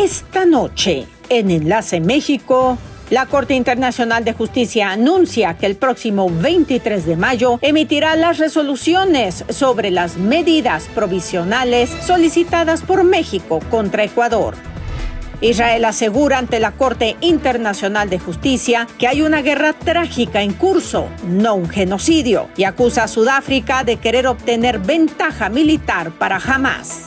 Esta noche, en Enlace México, la Corte Internacional de Justicia anuncia que el próximo 23 de mayo emitirá las resoluciones sobre las medidas provisionales solicitadas por México contra Ecuador. Israel asegura ante la Corte Internacional de Justicia que hay una guerra trágica en curso, no un genocidio, y acusa a Sudáfrica de querer obtener ventaja militar para Hamás.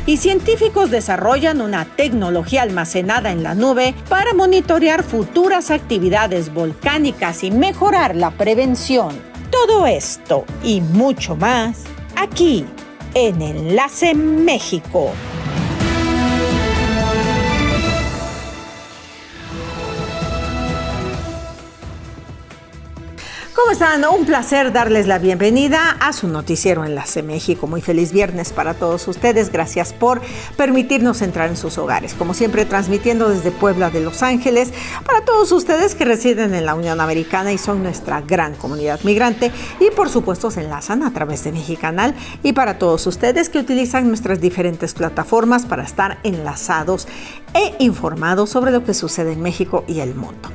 Y científicos desarrollan una tecnología almacenada en la nube para monitorear futuras actividades volcánicas y mejorar la prevención. Todo esto y mucho más aquí en Enlace México. ¿Cómo están? Un placer darles la bienvenida a su noticiero Enlace México. Muy feliz viernes para todos ustedes. Gracias por permitirnos entrar en sus hogares. Como siempre, transmitiendo desde Puebla de Los Ángeles para todos ustedes que residen en la Unión Americana y son nuestra gran comunidad migrante. Y por supuesto se enlazan a través de Mexicanal. Y para todos ustedes que utilizan nuestras diferentes plataformas para estar enlazados e informados sobre lo que sucede en México y el mundo.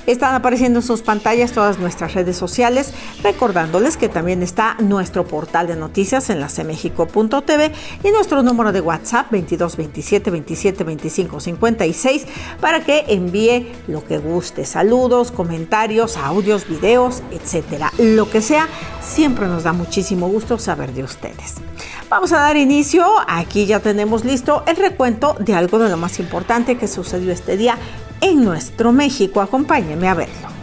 Están apareciendo en sus pantallas todas nuestras redes sociales, recordándoles que también está nuestro portal de noticias enlacemexico.tv y nuestro número de WhatsApp 22 27 27 25 56 para que envíe lo que guste, saludos, comentarios, audios, videos, etcétera. Lo que sea, siempre nos da muchísimo gusto saber de ustedes. Vamos a dar inicio, aquí ya tenemos listo el recuento de algo de lo más importante que sucedió este día en nuestro México. Acompáñenme a verlo.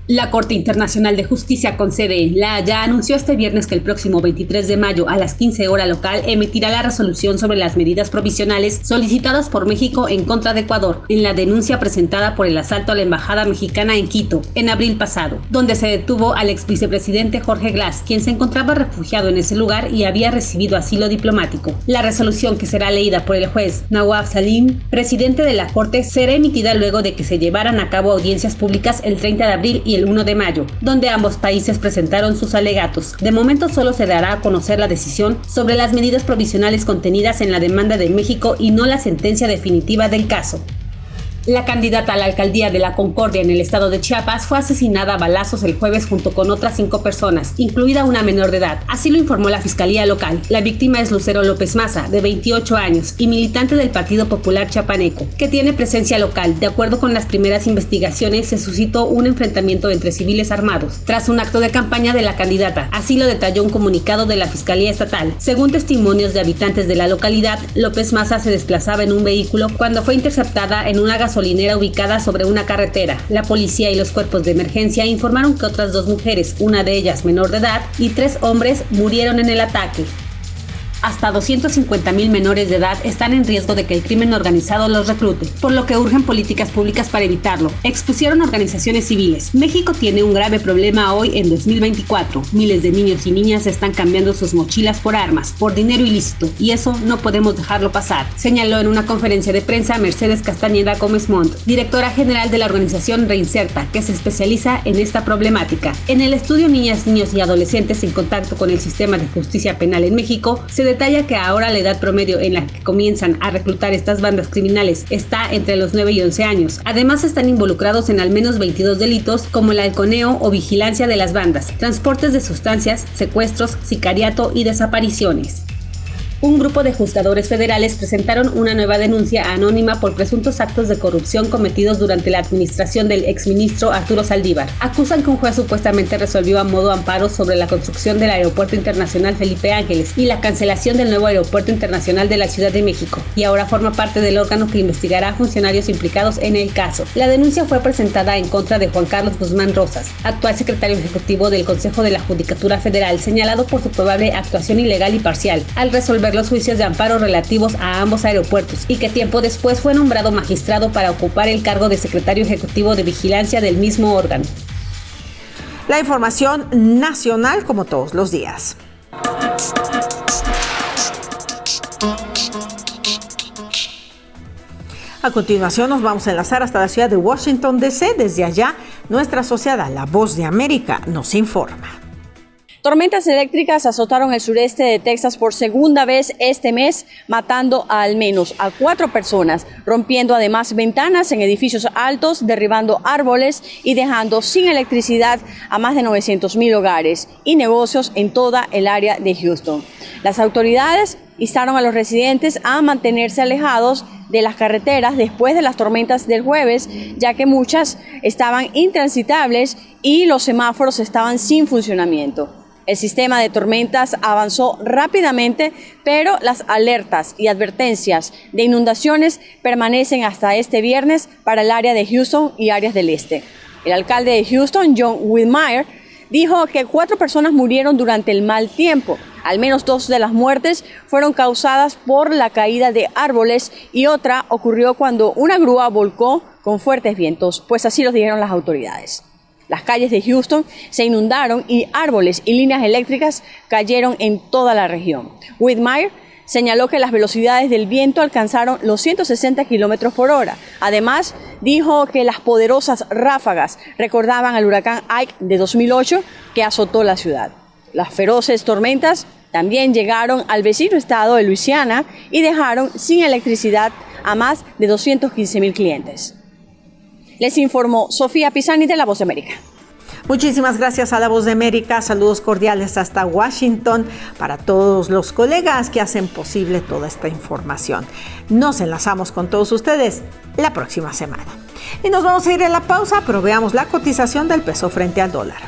La Corte Internacional de Justicia con sede en La Haya anunció este viernes que el próximo 23 de mayo a las 15 horas local emitirá la resolución sobre las medidas provisionales solicitadas por México en contra de Ecuador en la denuncia presentada por el asalto a la embajada mexicana en Quito en abril pasado, donde se detuvo al ex vicepresidente Jorge Glass, quien se encontraba refugiado en ese lugar y había recibido asilo diplomático. La resolución, que será leída por el juez Nawab Salim, presidente de la Corte, será emitida luego de que se llevaran a cabo audiencias públicas el 30 de abril y el 1 de mayo, donde ambos países presentaron sus alegatos. De momento solo se dará a conocer la decisión sobre las medidas provisionales contenidas en la demanda de México y no la sentencia definitiva del caso. La candidata a la alcaldía de La Concordia en el estado de Chiapas fue asesinada a balazos el jueves junto con otras 5 personas, incluida una menor de edad. Así lo informó la fiscalía local. La víctima es Lucero López Maza, de 28 años y militante del Partido Popular Chiapaneco, que tiene presencia local. De acuerdo con las primeras investigaciones, se suscitó un enfrentamiento entre civiles armados tras un acto de campaña de la candidata. Así lo detalló un comunicado de la Fiscalía Estatal. Según testimonios de habitantes de la localidad, López Maza se desplazaba en un vehículo cuando fue interceptada en una gasolinera ubicada sobre una carretera. La policía y los cuerpos de emergencia informaron que otras 2 mujeres, una de ellas menor de edad, y 3 hombres murieron en el ataque. Hasta 250,000 menores de edad están en riesgo de que el crimen organizado los reclute, por lo que urgen políticas públicas para evitarlo, expusieron organizaciones civiles. México tiene un grave problema hoy en 2024. Miles de niños y niñas están cambiando sus mochilas por armas, por dinero ilícito, y eso no podemos dejarlo pasar, señaló en una conferencia de prensa Mercedes Castañeda Gómez Montt, directora general de la organización Reinserta, que se especializa en esta problemática. En el estudio Niñas, Niños y Adolescentes en contacto con el sistema de justicia penal en México, se detalla que ahora la edad promedio en la que comienzan a reclutar estas bandas criminales está entre los 9 y 11 años. Además, están involucrados en al menos 22 delitos como el halconeo o vigilancia de las bandas, transportes de sustancias, secuestros, sicariato y desapariciones. Un grupo de juzgadores federales presentaron una nueva denuncia anónima por presuntos actos de corrupción cometidos durante la administración del exministro Arturo Saldívar. Acusan que un juez supuestamente resolvió a modo amparo sobre la construcción del Aeropuerto Internacional Felipe Ángeles y la cancelación del nuevo Aeropuerto Internacional de la Ciudad de México, y ahora forma parte del órgano que investigará a funcionarios implicados en el caso. La denuncia fue presentada en contra de Juan Carlos Guzmán Rosas, actual secretario ejecutivo del Consejo de la Judicatura Federal, señalado por su probable actuación ilegal y parcial al resolver los juicios de amparo relativos a ambos aeropuertos, y que tiempo después fue nombrado magistrado para ocupar el cargo de secretario ejecutivo de vigilancia del mismo órgano. La información nacional como todos los días. A continuación nos vamos a enlazar hasta la ciudad de Washington, D.C. Desde allá, nuestra asociada La Voz de América nos informa. Tormentas eléctricas azotaron el sureste de Texas por segunda vez este mes, matando al menos a 4 personas, rompiendo además ventanas en edificios altos, derribando árboles y dejando sin electricidad a más de 900,000 hogares y negocios en toda el área de Houston. Las autoridades instaron a los residentes a mantenerse alejados de las carreteras después de las tormentas del jueves, ya que muchas estaban intransitables y los semáforos estaban sin funcionamiento. El sistema de tormentas avanzó rápidamente, pero las alertas y advertencias de inundaciones permanecen hasta este viernes para el área de Houston y áreas del este. El alcalde de Houston, John Whitmire, dijo que 4 personas murieron durante el mal tiempo. Al menos 2 de las muertes fueron causadas por la caída de árboles y otra ocurrió cuando una grúa volcó con fuertes vientos, pues así lo dijeron las autoridades. Las calles de Houston se inundaron y árboles y líneas eléctricas cayeron en toda la región. Whitmire señaló que las velocidades del viento alcanzaron los 160 kilómetros por hora. Además, dijo que las poderosas ráfagas recordaban al huracán Ike de 2008 que azotó la ciudad. Las feroces tormentas también llegaron al vecino estado de Luisiana y dejaron sin electricidad a más de 215,000 clientes. Les informó Sofía Pisani de La Voz de América. Muchísimas gracias a La Voz de América. Saludos cordiales hasta Washington para todos los colegas que hacen posible toda esta información. Nos enlazamos con todos ustedes la próxima semana. Y nos vamos a ir a la pausa, pero veamos la cotización del peso frente al dólar.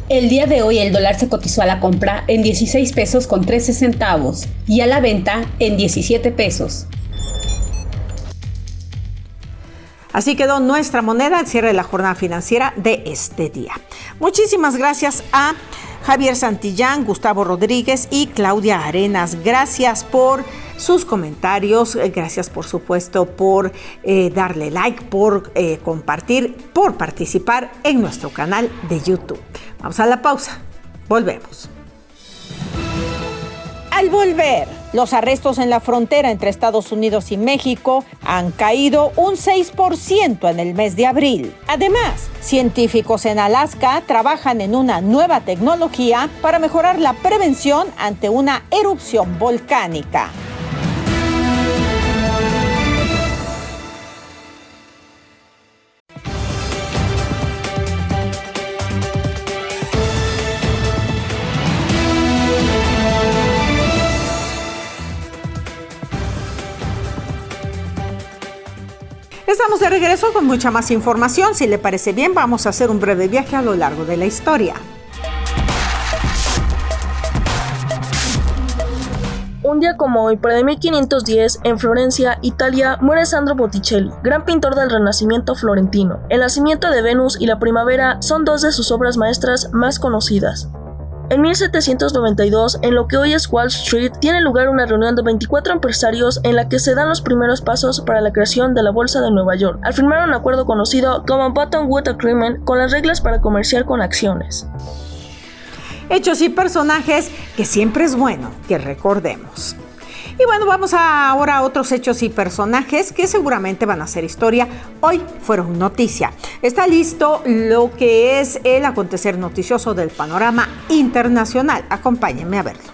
El día de hoy el dólar se cotizó a la compra en 16 pesos con 13 centavos y a la venta en 17 pesos. Así quedó nuestra moneda al cierre de la jornada financiera de este día. Muchísimas gracias a Javier Santillán, Gustavo Rodríguez y Claudia Arenas. Gracias por sus comentarios, gracias por supuesto por darle like, por compartir, por participar en nuestro canal de YouTube. Vamos a la pausa, volvemos. Al volver, los arrestos en la frontera entre Estados Unidos y México han caído un 6% en el mes de abril. Además, científicos en Alaska trabajan en una nueva tecnología para mejorar la prevención ante una erupción volcánica. Estamos de regreso con mucha más información. Si le parece bien, vamos a hacer un breve viaje a lo largo de la historia. Un día como hoy, pero de 1510, en Florencia, Italia, muere Sandro Botticelli, gran pintor del Renacimiento florentino. El nacimiento de Venus y la primavera son 2 de sus obras maestras más conocidas. En 1792, en lo que hoy es Wall Street, tiene lugar una reunión de 24 empresarios en la que se dan los primeros pasos para la creación de la Bolsa de Nueva York, al firmar un acuerdo conocido como Bretton Woods Agreement con las reglas para comerciar con acciones. Hechos y personajes que siempre es bueno que recordemos. Y bueno, vamos ahora a otros hechos y personajes que seguramente van a ser historia. Hoy fueron noticia. Está listo lo que es el acontecer noticioso del panorama internacional. Acompáñenme a verlo.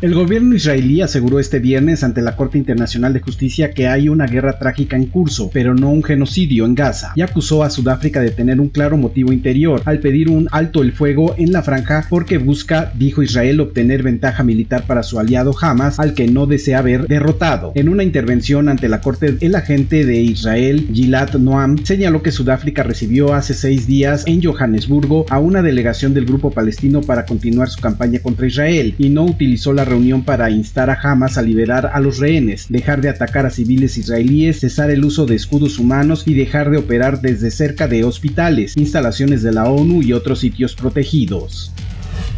El gobierno israelí aseguró este viernes ante la Corte Internacional de Justicia que hay una guerra trágica en curso, pero no un genocidio en Gaza, y acusó a Sudáfrica de tener un claro motivo interior al pedir un alto el fuego en la franja porque busca, dijo Israel, obtener ventaja militar para su aliado Hamas, al que no desea ver derrotado. En una intervención ante la Corte, el agente de Israel, Gilad Noam, señaló que Sudáfrica recibió hace 6 días en Johannesburgo a una delegación del grupo palestino para continuar su campaña contra Israel, y no utilizó la reunión para instar a Hamas a liberar a los rehenes, dejar de atacar a civiles israelíes, cesar el uso de escudos humanos y dejar de operar desde cerca de hospitales, instalaciones de la ONU y otros sitios protegidos.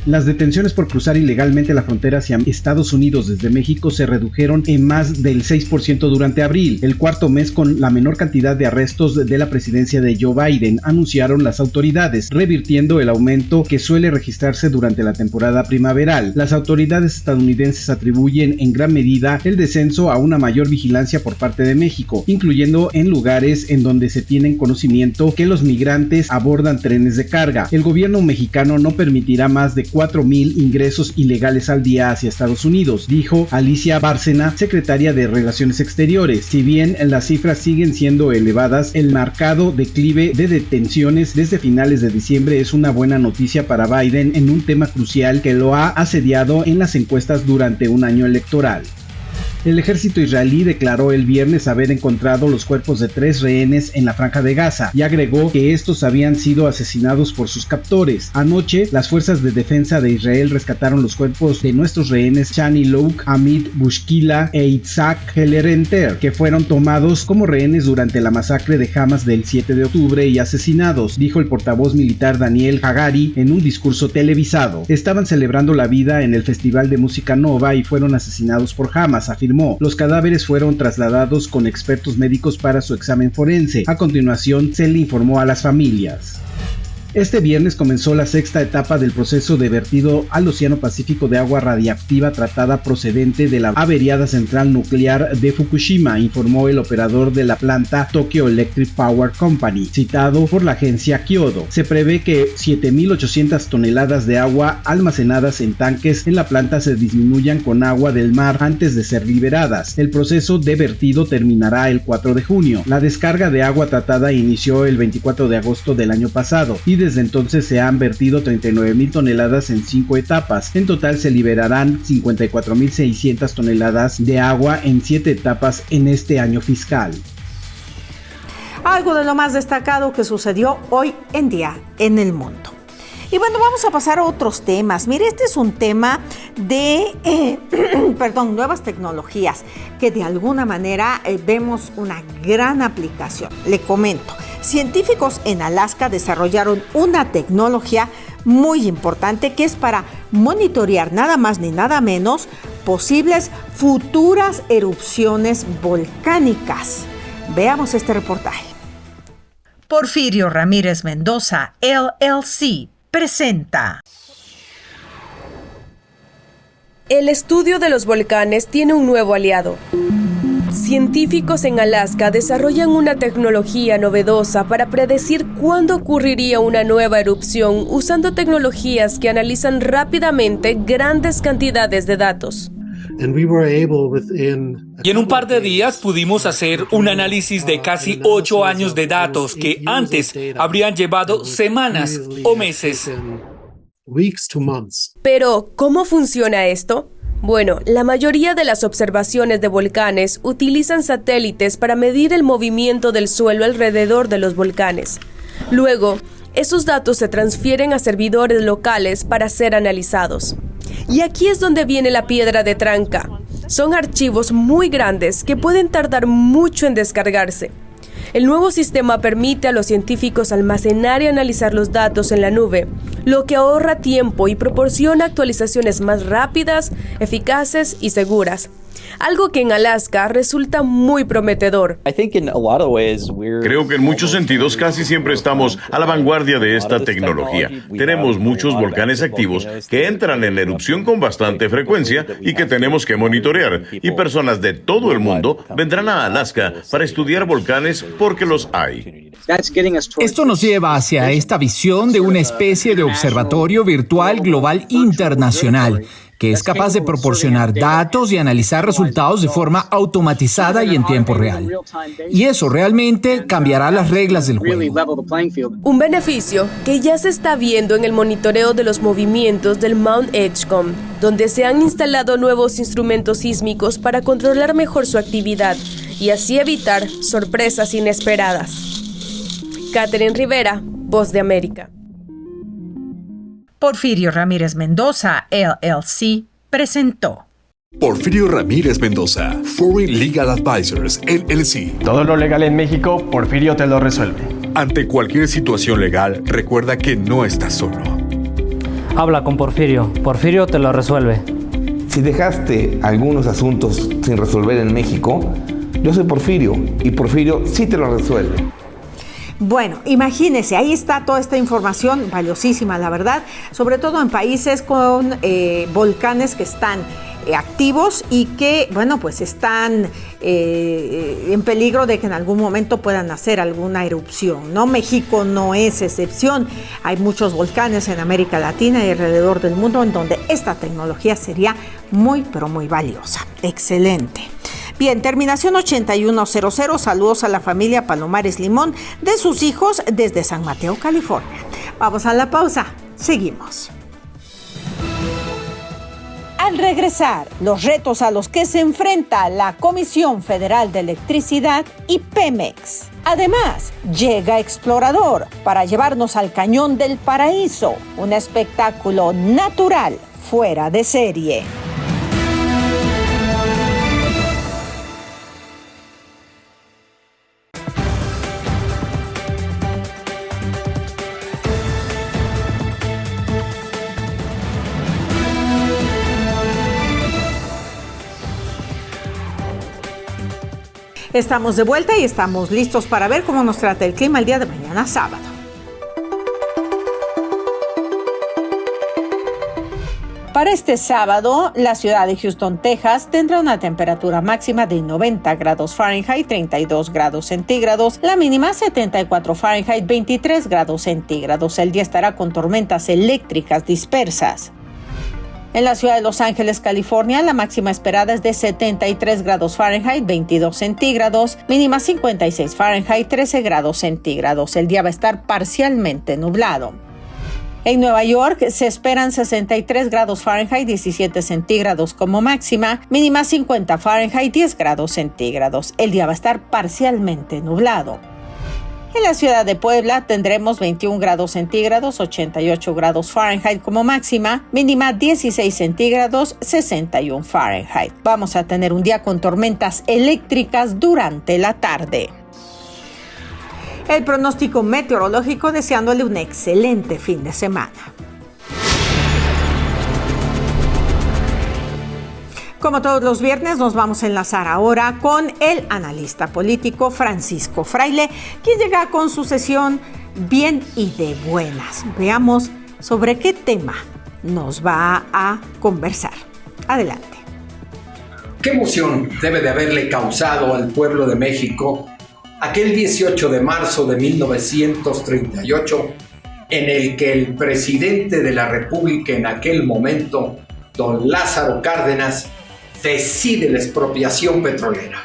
Las detenciones por cruzar ilegalmente la frontera hacia Estados Unidos desde México se redujeron en más del 6% durante abril, el cuarto mes con la menor cantidad de arrestos de la presidencia de Joe Biden, anunciaron las autoridades, revirtiendo el aumento que suele registrarse durante la temporada primaveral. Las autoridades estadounidenses atribuyen en gran medida el descenso a una mayor vigilancia por parte de México, incluyendo en lugares en donde se tienen conocimiento que los migrantes abordan trenes de carga. El gobierno mexicano no permitirá más de 4,000 ingresos ilegales al día hacia Estados Unidos, dijo Alicia Bárcena, secretaria de Relaciones Exteriores. Si bien las cifras siguen siendo elevadas, el marcado declive de detenciones desde finales de diciembre es una buena noticia para Biden en un tema crucial que lo ha asediado en las encuestas durante un año electoral. El ejército israelí declaró el viernes haber encontrado los cuerpos de 3 rehenes en la Franja de Gaza y agregó que estos habían sido asesinados por sus captores. Anoche, las fuerzas de defensa de Israel rescataron los cuerpos de nuestros rehenes Shani Louk, Amit Bushkila e Itzhak Heller-Enter, que fueron tomados como rehenes durante la masacre de Hamas del 7 de octubre y asesinados, dijo el portavoz militar Daniel Hagari en un discurso televisado. Estaban celebrando la vida en el Festival de Música Nova y fueron asesinados por Hamas, afirmó. Los cadáveres fueron trasladados con expertos médicos para su examen forense. A continuación, se le informó a las familias. Este viernes comenzó la sexta etapa del proceso de vertido al Océano Pacífico de agua radiactiva tratada procedente de la averiada central nuclear de Fukushima, informó el operador de la planta Tokyo Electric Power Company, citado por la agencia Kyodo. Se prevé que 7,800 toneladas de agua almacenadas en tanques en la planta se disminuyan con agua del mar antes de ser liberadas. El proceso de vertido terminará el 4 de junio. La descarga de agua tratada inició el 24 de agosto del año pasado y desde entonces se han vertido 39,000 toneladas en 5 etapas. En total se liberarán 54,600 toneladas de agua en 7 etapas en este año fiscal. Algo de lo más destacado que sucedió hoy en día en el mundo. Y bueno, vamos a pasar a otros temas. Mire, este es un tema de nuevas tecnologías que de alguna manera vemos una gran aplicación. Le comento. Científicos en Alaska desarrollaron una tecnología muy importante que es para monitorear nada más ni nada menos posibles futuras erupciones volcánicas. Veamos este reportaje. Porfirio Ramírez Mendoza, LLC, presenta. El estudio de los volcanes tiene un nuevo aliado. Científicos en Alaska desarrollan una tecnología novedosa para predecir cuándo ocurriría una nueva erupción usando tecnologías que analizan rápidamente grandes cantidades de datos. Y en un par de días pudimos hacer un análisis de casi 8 años de datos que antes habrían llevado semanas o meses. Pero, ¿cómo funciona esto? Bueno, la mayoría de las observaciones de volcanes utilizan satélites para medir el movimiento del suelo alrededor de los volcanes. Luego, esos datos se transfieren a servidores locales para ser analizados. Y aquí es donde viene la piedra de tranca. Son archivos muy grandes que pueden tardar mucho en descargarse. El nuevo sistema permite a los científicos almacenar y analizar los datos en la nube, lo que ahorra tiempo y proporciona actualizaciones más rápidas, eficaces y seguras. Algo que en Alaska resulta muy prometedor. Creo que en muchos sentidos casi siempre estamos a la vanguardia de esta tecnología. Tenemos muchos volcanes activos que entran en erupción con bastante frecuencia y que tenemos que monitorear. Y personas de todo el mundo vendrán a Alaska para estudiar volcanes porque los hay. Esto nos lleva hacia esta visión de una especie de observatorio virtual global internacional que es capaz de proporcionar datos y analizar resultados de forma automatizada y en tiempo real. Y eso realmente cambiará las reglas del juego. Un beneficio que ya se está viendo en el monitoreo de los movimientos del Mount Edgecombe, donde se han instalado nuevos instrumentos sísmicos para controlar mejor su actividad y así evitar sorpresas inesperadas. Catherine Rivera, Voz de América. Porfirio Ramírez Mendoza, LLC, presentó. Porfirio Ramírez Mendoza, Foreign Legal Advisors, LLC. Todo lo legal en México, Porfirio te lo resuelve. Ante cualquier situación legal, recuerda que no estás solo. Habla con Porfirio. Porfirio te lo resuelve. Si dejaste algunos asuntos sin resolver en México, yo soy Porfirio y Porfirio sí te lo resuelve. Bueno, imagínense, ahí está toda esta información valiosísima, la verdad, sobre todo en países con volcanes que están activos y que, bueno, pues están en peligro de que en algún momento puedan hacer alguna erupción, ¿no? México no es excepción. Hay muchos volcanes en América Latina y alrededor del mundo en donde esta tecnología sería muy, pero muy valiosa. Excelente. Bien, terminación 8100, saludos a la familia Palomares Limón de sus hijos desde San Mateo, California. Vamos a la pausa, seguimos. Al regresar, los retos a los que se enfrenta la Comisión Federal de Electricidad y Pemex. Además, llega Explorador para llevarnos al Cañón del Paraíso, un espectáculo natural fuera de serie. Estamos de vuelta y estamos listos para ver cómo nos trata el clima el día de mañana sábado. Para este sábado, la ciudad de Houston, Texas, tendrá una temperatura máxima de 90 grados Fahrenheit, 32 grados centígrados, la mínima 74 Fahrenheit, 23 grados centígrados. El día estará con tormentas eléctricas dispersas. En la ciudad de Los Ángeles, California, la máxima esperada es de 73 grados Fahrenheit, 22 centígrados, mínima 56 Fahrenheit, 13 grados centígrados. El día va a estar parcialmente nublado. En Nueva York se esperan 63 grados Fahrenheit, 17 centígrados como máxima, mínima 50 Fahrenheit, 10 grados centígrados. El día va a estar parcialmente nublado. En la ciudad de Puebla tendremos 21 grados centígrados, 88 grados Fahrenheit como máxima, mínima 16 centígrados, 61 Fahrenheit. Vamos a tener un día con tormentas eléctricas durante la tarde. El pronóstico meteorológico deseándole un excelente fin de semana. Como todos los viernes, nos vamos a enlazar ahora con el analista político Francisco Fraile, quien llega con su sesión bien y de buenas. Veamos sobre qué tema nos va a conversar. Adelante. ¿Qué emoción debe de haberle causado al pueblo de México aquel 18 de marzo de 1938, en el que el presidente de la República en aquel momento, don Lázaro Cárdenas, decide la expropiación petrolera?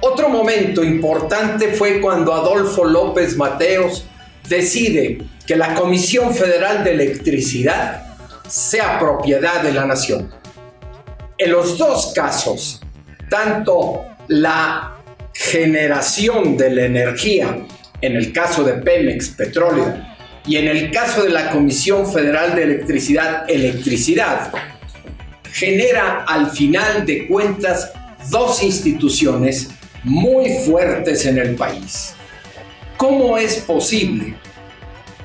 Otro momento importante fue cuando Adolfo López Mateos decide que la Comisión Federal de Electricidad sea propiedad de la nación. En los dos casos, tanto la generación de la energía, en el caso de Pemex Petróleo, y en el caso de la Comisión Federal de Electricidad, genera al final de cuentas dos instituciones muy fuertes en el país. ¿Cómo es posible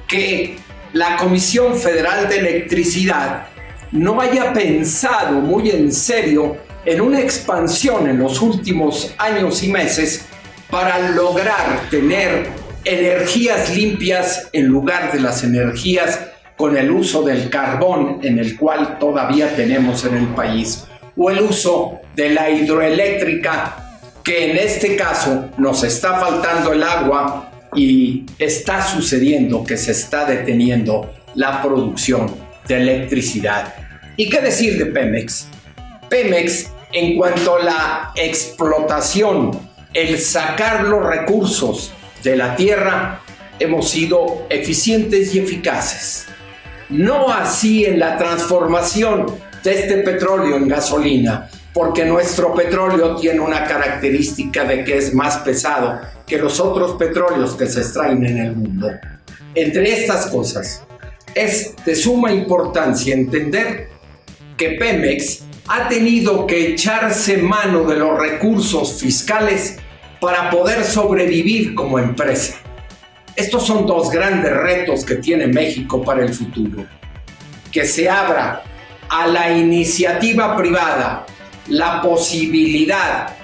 que la Comisión Federal de Electricidad no haya pensado muy en serio en una expansión en los últimos años y meses para lograr tener energías limpias en lugar de las energías con el uso del carbón, en el cual todavía tenemos en el país, o el uso de la hidroeléctrica, que en este caso nos está faltando el agua y está sucediendo que se está deteniendo la producción de electricidad? ¿Y qué decir de Pemex? Pemex, en cuanto a la explotación, el sacar los recursos de la tierra, hemos sido eficientes y eficaces. No así en la transformación de este petróleo en gasolina, porque nuestro petróleo tiene una característica de que es más pesado que los otros petróleos que se extraen en el mundo. Entre estas cosas, es de suma importancia entender que Pemex ha tenido que echarse mano de los recursos fiscales para poder sobrevivir como empresa. Estos son dos grandes retos que tiene México para el futuro. que se abra a la iniciativa privada la posibilidad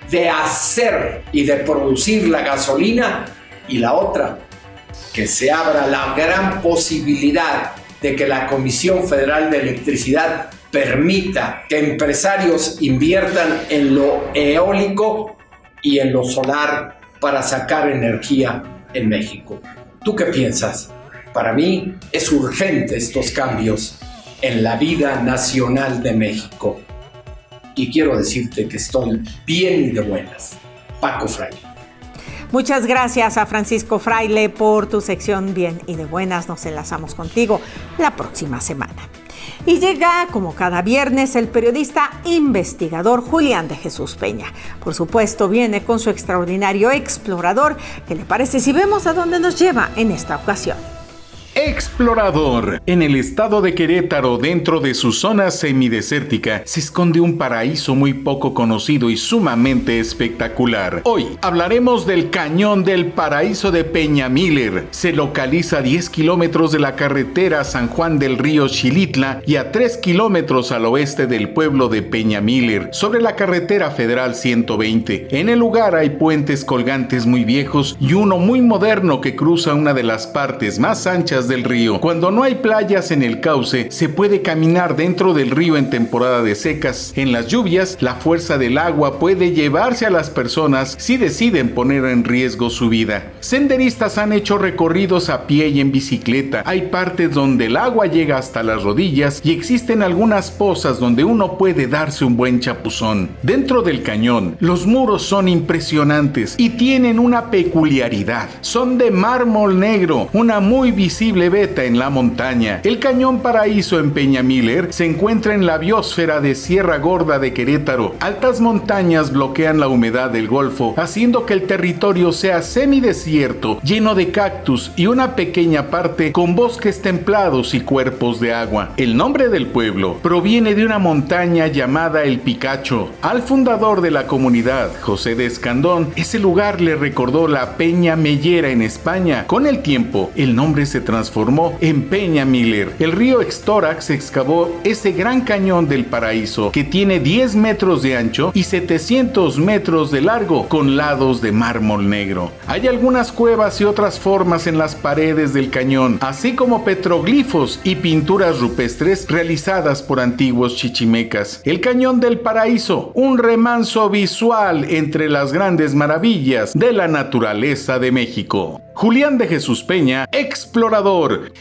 de hacer y de producir la gasolina, y la otra, que se abra la gran posibilidad de que la Comisión Federal de Electricidad permita que empresarios inviertan en lo eólico y en lo solar para sacar energía en México. ¿Tú qué piensas? Para mí es urgente estos cambios en la vida nacional de México. Y quiero decirte que estoy bien y de buenas. Paco Fraile. Muchas gracias a Francisco Fraile por tu sección Bien y de Buenas. Nos enlazamos contigo la próxima semana. Y llega, como cada viernes, el periodista investigador Julián de Jesús Peña. Por supuesto, viene con su extraordinario explorador. ¿Qué le parece si vemos a dónde nos lleva en esta ocasión? Explorador. En el estado de Querétaro, dentro de su zona semidesértica, se esconde un paraíso muy poco conocido y sumamente espectacular. Hoy hablaremos del Cañón del Paraíso de Peñamiller. Se localiza a 10 kilómetros de la carretera San Juan del Río Xilitla y a 3 kilómetros al oeste del pueblo de Peñamiller, sobre la carretera federal 120. En el lugar hay puentes colgantes muy viejos y uno muy moderno que cruza una de las partes más anchas del río. Cuando no hay playas en el cauce, se puede caminar dentro del río en temporada de secas. En las lluvias, la fuerza del agua puede llevarse a las personas si deciden poner en riesgo su vida. Senderistas han hecho recorridos a pie y en bicicleta. Hay partes donde el agua llega hasta las rodillas y existen algunas pozas donde uno puede darse un buen chapuzón. Dentro del cañón, los muros son impresionantes y tienen una peculiaridad. Son de mármol negro, una muy visible veta en la montaña. El Cañón Paraíso en Peñamiller se encuentra en la biosfera de Sierra Gorda de Querétaro. Altas montañas bloquean la humedad del Golfo, haciendo que el territorio sea semidesierto, lleno de cactus y una pequeña parte con bosques templados y cuerpos de agua. El nombre del pueblo proviene de una montaña llamada El Picacho. Al fundador de la comunidad, José de Escandón, ese lugar le recordó la Peña Mellera en España. Con el tiempo, el nombre se transformó en Peñamiller. El río Extórax excavó ese gran cañón del paraíso que tiene 10 metros de ancho y 700 metros de largo con lados de mármol negro. Hay algunas cuevas y otras formas en las paredes del cañón, así como petroglifos y pinturas rupestres realizadas por antiguos chichimecas. El Cañón del Paraíso, un remanso visual entre las grandes maravillas de la naturaleza de México. Julián de Jesús Peña, explorador.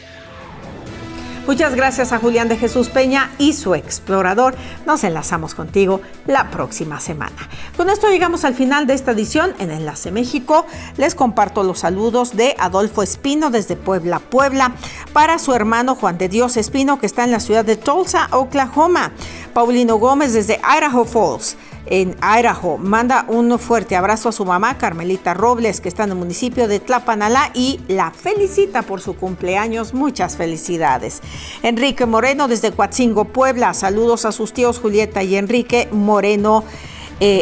Muchas gracias a Julián de Jesús Peña y su explorador. Nos enlazamos contigo la próxima semana. Con esto llegamos al final de esta edición en Enlace México. Les comparto los saludos de Adolfo Espino desde Puebla, Puebla, para su hermano Juan de Dios Espino, que está en la ciudad de Tulsa, Oklahoma. Paulino Gómez desde Idaho Falls, en Idaho, manda un fuerte abrazo a su mamá Carmelita Robles, que está en el municipio de Tlapanalá, y la felicita por su cumpleaños. Muchas felicidades. Enrique Moreno desde Coatzingo, Puebla, saludos a sus tíos Julieta y Enrique Moreno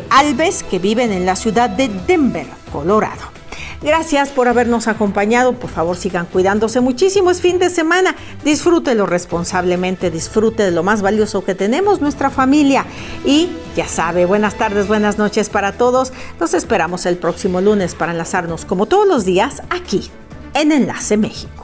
Alves, que viven en la ciudad de Denver, Colorado. Gracias por habernos acompañado. Por favor, sigan cuidándose muchísimo. Es fin de semana. Disfrútelo responsablemente. Disfrute de lo más valioso que tenemos, nuestra familia. Y ya sabe, buenas tardes, buenas noches para todos. Nos esperamos el próximo lunes para enlazarnos como todos los días aquí en Enlace México.